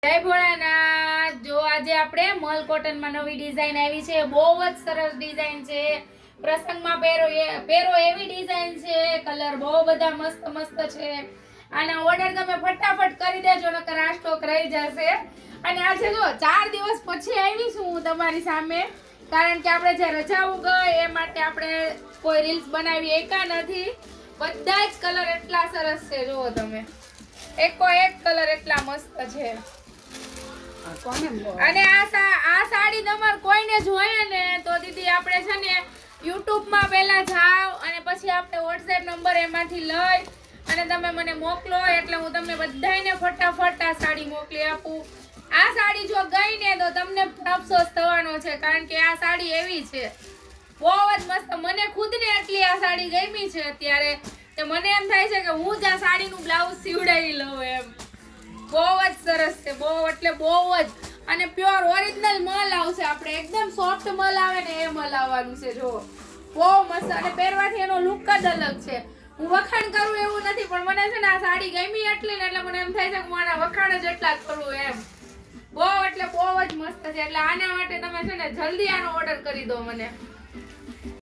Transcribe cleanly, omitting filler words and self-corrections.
જય ભોળાનાથ। જો આજે આપણે મલ કોટનમાં નવી ડિઝાઇન આવી છે, બહુ જ સરસ ડિઝાઇન છે। પ્રસંગમાં પહેરો એવી ડિઝાઇન છે, કલર બહુ બધા મસ્ત મસ્ત છે। આના ઓર્ડર તમે ફટાફટ કરી દેજો, નકર આ સ્ટોક રહી જશે। અને આજે જો 4 દિવસ પછી આવી છું હું તમારી સામે, કારણ કે આપણે જે રજાઓ ગઈ એ માટે આપણે કોઈ રીલ્સ બનાવી એકા નથી। બધા જ કલર એટલા સરસ છે, જુઓ તમે, એકો એક કલર એટલા મસ્ત છે। અને આ સાડી તમારે કોઈને જોઈએ ને તો દીદી આપણે છે ને YouTube માં પહેલા જાવ અને પછી આપણે WhatsApp નંબર એમાંથી લઈ અને તમે મને મોકલો, એટલે હું તમને બધાયને ફટાફટ આ સાડી મોકલી આપું। આ સાડી જો ગઈ ને તો તમને અફસોસ થવાનો છે, કારણ કે આ સાડી એવી છે, બહુ જ મસ્ત। મને ખુદને એટલી આ સાડી ગમી છે અત્યારે કે મને એમ થાય છે કે હું જ આ સાડીનું બ્લાઉઝ સીવડાવી લઉં એમ। બહુ જ સરસ છે, બહુ એટલે બહુ જ। અને પ્યોર ઓરિજિનલ મલ આવશે, આપણે એકદમ સોફ્ટ મલ આવે ને એ મલ આવવાનું છે, જો બહુ મસ્ત। અને પહેરવાથી એનો લુક જ અલગ છે। હું વખાણ કરું એવું નથી, પણ મને છે ને આ સાડી ગમી એટલી ને એટલે મને એમ થાય છે કે હું આના વખાણ જ એટલા જ કરું એમ। બહુ એટલે બહુ જ મસ્ત છે, એટલે આના માટે તમે છે ને જલ્દી આનો ઓર્ડર કરી દો મને।